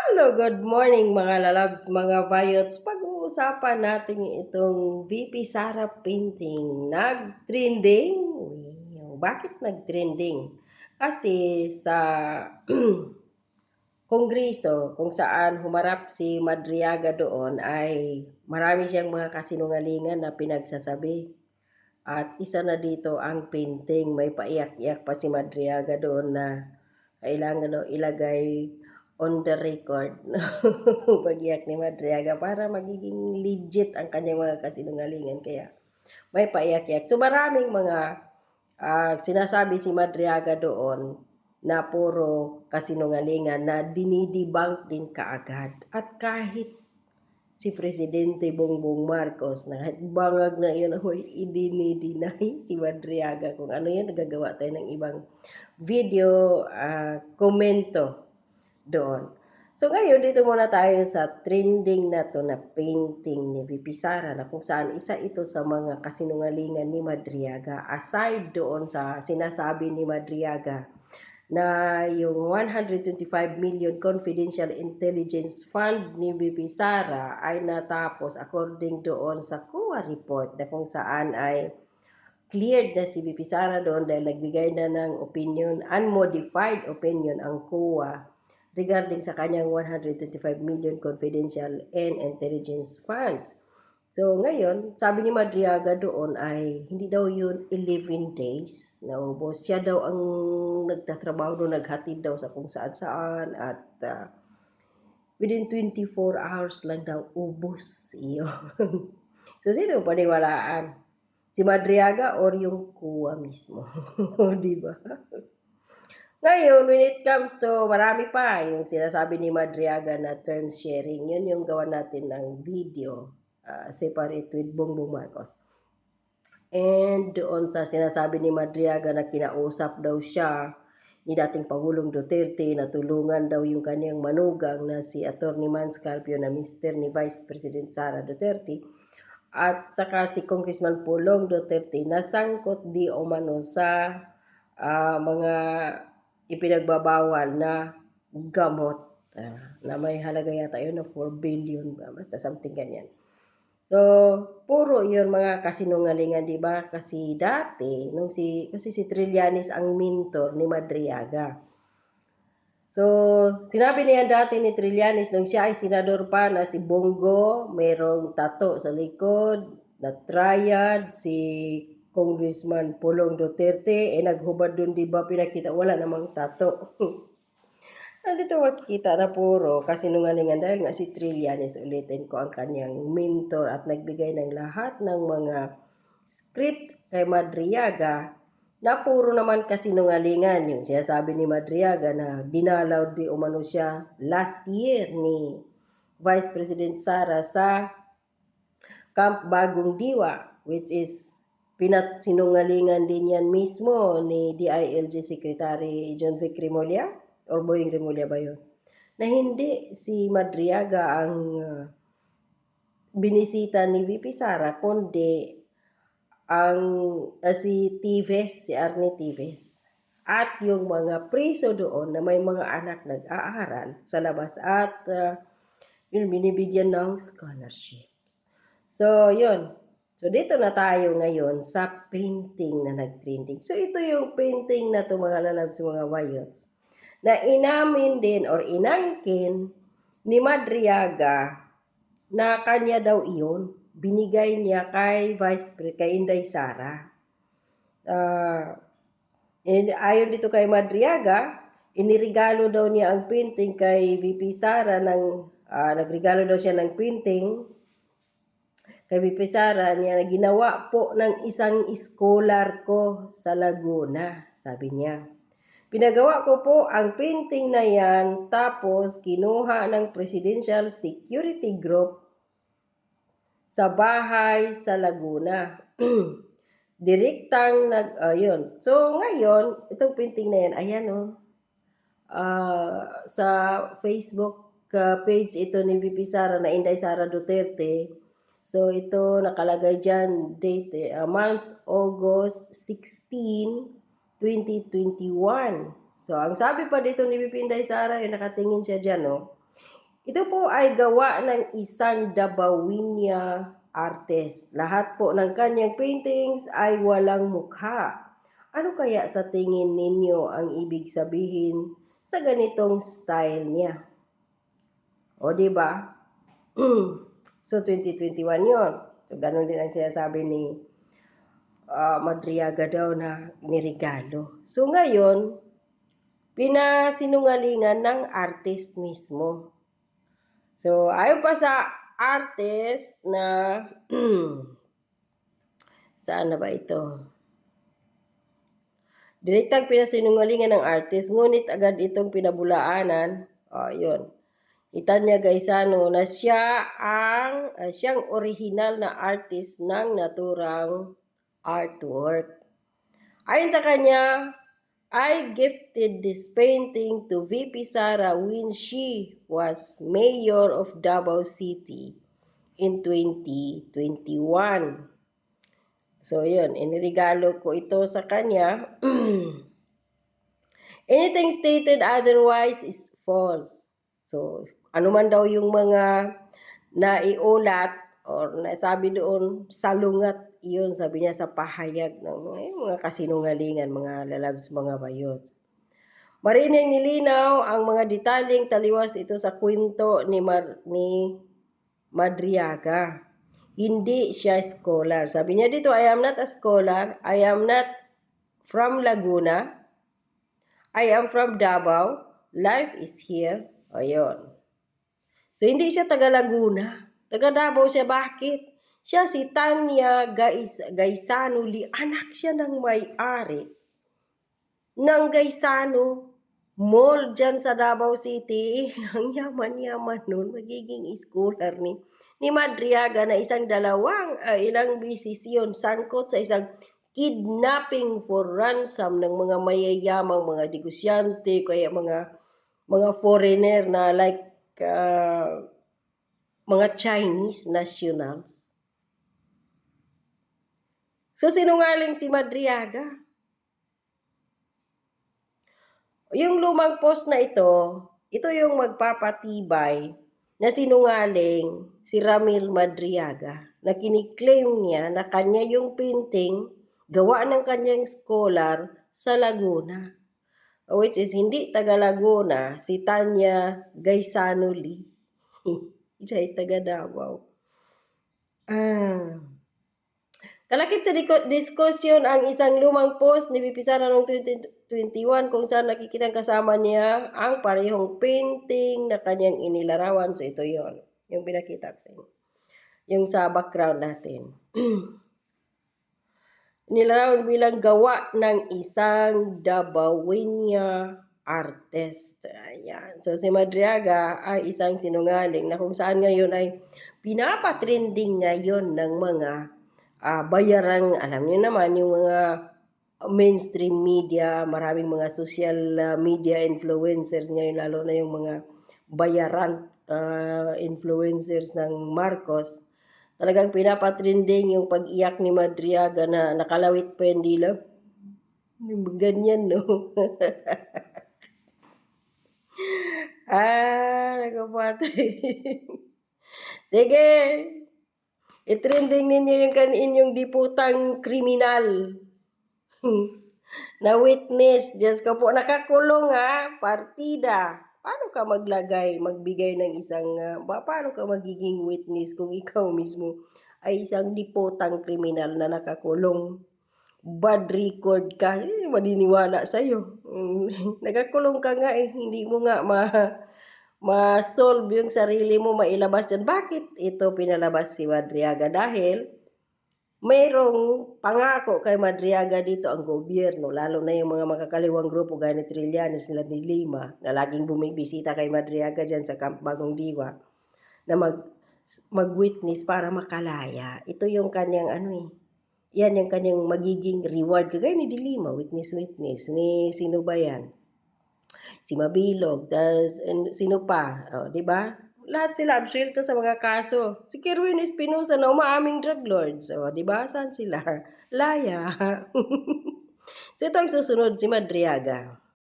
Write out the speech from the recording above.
Hello, good morning mga lalabs, mga vayots. Pag-uusapan natin itong VP Sara painting. Nag-trending? Bakit nag-trending? Kasi sa Kongreso kung saan humarap si Madriaga doon ay marami siyang mga kasinungalingan na pinagsasabi. At isa na dito ang painting. May paiyak-iyak pa si Madriaga doon na kailangan daw ilagay on the record pag-iyak ni Madriaga para magiging legit ang kanyang mga kasinungalingan. Kaya may paiyak-iyak. So maraming mga sinasabi si Madriaga doon na puro kasinungalingan na dinidebunk din kaagad. At kahit si Presidente Bongbong Marcos na bangag na yun, hoy, idinideny si Madriaga. Kung ano yun, nagagawa tayo ng ibang video, komento doon. So ngayon, dito muna tayo sa trending na to na painting ni VP Sara na kung saan isa ito sa mga kasinungalingan ni Madriaga. Aside doon sa sinasabi ni Madriaga na yung 125 million confidential intelligence fund ni VP Sara ay natapos according doon sa COA report na kung saan ay cleared na si VP Sara doon dahil nagbigay na ng opinion, unmodified opinion ang COA regarding sa kanyang 125 million confidential and intelligence fund. So ngayon, sabi ni Madriaga doon ay hindi daw yun 11 days na ubos. Siya daw ang nagtatrabaho doon, naghatid daw sa kung saan-saan at within 24 hours lang daw ubos. Iyon. So sino paniwalaan? Si Madriaga or yung kuwa mismo? Di ba? Ngayon, when it comes to marami pa yung sinasabi ni Madriaga na terms sharing, yun yung gawa natin ng video separate with Bongbong Marcos. And doon sa sinasabi ni Madriaga na kinausap daw siya ni dating Pangulong Duterte na tulungan daw yung kanyang manugang na si Atty. Manscarpio na Mr. ni Vice President Sara Duterte at saka si Congressman Pulong Duterte na sangkot di umano sa mga ipinagbabawal na gamot na may halaga yata yun na 4 billion basta something ganyan. So, puro yun mga kasinungalingan, di ba? Kasi dati, kasi si Trillanes ang mentor ni Madriaga. So, sinabi niya dati ni Trillanes nung siya ay senador pa na si Bongo, merong tato sa likod, na triad, si Congressman Pulong Duterte, naghubad dun, di ba, pinakita, wala namang tato. Nandito makikita na puro kasinungalingan dahil nga si Trillanes, ulitin ko, ang kanyang mentor at nagbigay ng lahat ng mga script kay Madriaga na puro naman kasinungalingan. Yung sinasabi ni Madriaga na dinalaw di umano siya last year ni Vice President Sara sa Camp Bagong Diwa, which is sinungalingan din yan mismo ni DILG Secretary John Vic Remulla or Boying Remulla ba yun? Na hindi si Madriaga ang binisita ni VP Sara, kundi ang si Tives, si Arnie Tives. At yung mga priso doon na may mga anak nag-aaral sa labas at yun, binibigyan ng scholarships. So, yun. So, dito na tayo ngayon sa painting na nag-trending. So, ito yung painting na to mga lalabs, mga wayots, na inamin din or inangkin ni Madriaga na kanya daw iyon. Binigay niya kay Inday Sara. Ayon dito kay Madriaga, inirigalo daw niya ang painting kay VP Sara nagregalo daw siya ng painting kay VP Sara niya na ginawa po ng isang scholar ko sa Laguna, sabi niya. Pinagawa ko po ang painting na yan tapos kinuha ng Presidential Security Group sa bahay sa Laguna. Direktang yun. So ngayon, itong painting na yan, ayan sa Facebook page ito ni VP Sara na Inday Sara Duterte. So ito nakalagay dyan, date, month August 16, 2021. So ang sabi pa dito ni VP Inday Sara, nakatingin siya dyan, Ito po ay gawa ng isang Dabawinya artist. Lahat po ng kanyang paintings ay walang mukha. Ano kaya sa tingin ninyo ang ibig sabihin sa ganitong style niya? O di ba? So 2021 yon. So ganun din ang sinasabi ni Madriaga daw na nirigalo. So ngayon, pinasinungalingan ng artist mismo. So ayon pa sa artist na saan na ba ito? Direktang pinasinungalingan ng artist, ngunit agad itong pinabulaanan. Yun. Itanya Gaisano na siyang original na artist ng naturang artwork. Ayon sa kanya, I gifted this painting to VP Sara when she was mayor of Davao City in 2021. So, yun, inirigalo ko ito sa kanya. Anything stated otherwise is false. So, ano man daw yung mga naiulat or nasabi doon, salungat iyon, sabi niya sa pahayag ng mga kasinungalingan, mga lalabs, mga bayot. Marinang nilinaw ang mga detalyeng taliwas ito sa kwento ni Madriaga. Hindi siya scholar. Sabi niya dito, I am not a scholar. I am not from Laguna. I am from Davao. Life is here. Ayun. So, hindi siya taga Laguna. Taga Davao siya. Bakit? Siya si Tanya Gaisano Lee. Anak siya ng may-ari ng Gaisano Mall dyan sa Davao City. Ang yaman-yaman nun. Magiging scholar ni Madriaga na ilang bisis yun. Sangkot sa isang kidnapping for ransom ng mga mayayamang mga negosyante, kaya mga foreigner na like mga Chinese nationals. So, sinungaling si Madriaga. Yung lumang post na ito yung magpapatibay na sinungaling si Ramil Madriaga na kiniklaim niya na kanya yung painting gawa ng kanyang scholar sa Laguna. Which is hindi taga Laguna, si Tanya Gaisano Lee. Siya ay taga Davao. Kalakip sa diskusyon ang isang lumang post ni VP Sara noong 2021 kung saan nakikita kasama niya ang parehong painting na kanyang inilarawan. So ito yon, yung pinakita ko sa inyo. Yung sa background natin. Nilarawan bilang gawa ng isang Dabawinya artist. Ayan. So si Madriaga ay isang sinungaling na kung saan ngayon ay pinapatrending ngayon ng mga bayarang, alam niyo naman, yung mga mainstream media, maraming mga social media influencers ngayon, lalo na yung mga bayaran influencers ng Marcos. Talagang pinapatrending yung pag-iyak ni Madriaga na nakalawit pa yung dila. Ganyan, no? Nagapatay. Sige. I-trending ninyo yung inyong diputang kriminal na witness. Diyos ko po, nakakulong partida. Paano ka magbigay ng isang, paano ka magiging witness kung ikaw mismo ay isang diputang kriminal na nakakulong? Bad record ka, hindi maniniwala sa'yo. Nakakulong ka nga hindi mo nga ma-solve yung sarili mo, mailabas yan. Bakit ito pinalabas si Madriaga? Dahil mayroong pangako kay Madriaga dito ang gobyerno, lalo na yung mga makakaliwang grupo gaya ni Trillanes, sila ni Lima, na laging bumibisita kay Madriaga dyan sa Camp Bagong Diwa, na mag-witness para makalaya. Ito yung kanyang yan yung kanyang magiging reward. Kagaya ni Lima, witness. Ni sino ba yan? Si Mabilog, sino pa, di ba? Lahat sila absuelto sa mga kaso. Si Kerwin Espinosa na umaaming drug lords, di ba? Saan sila? Laya. So ito ang susunod, si Madriaga.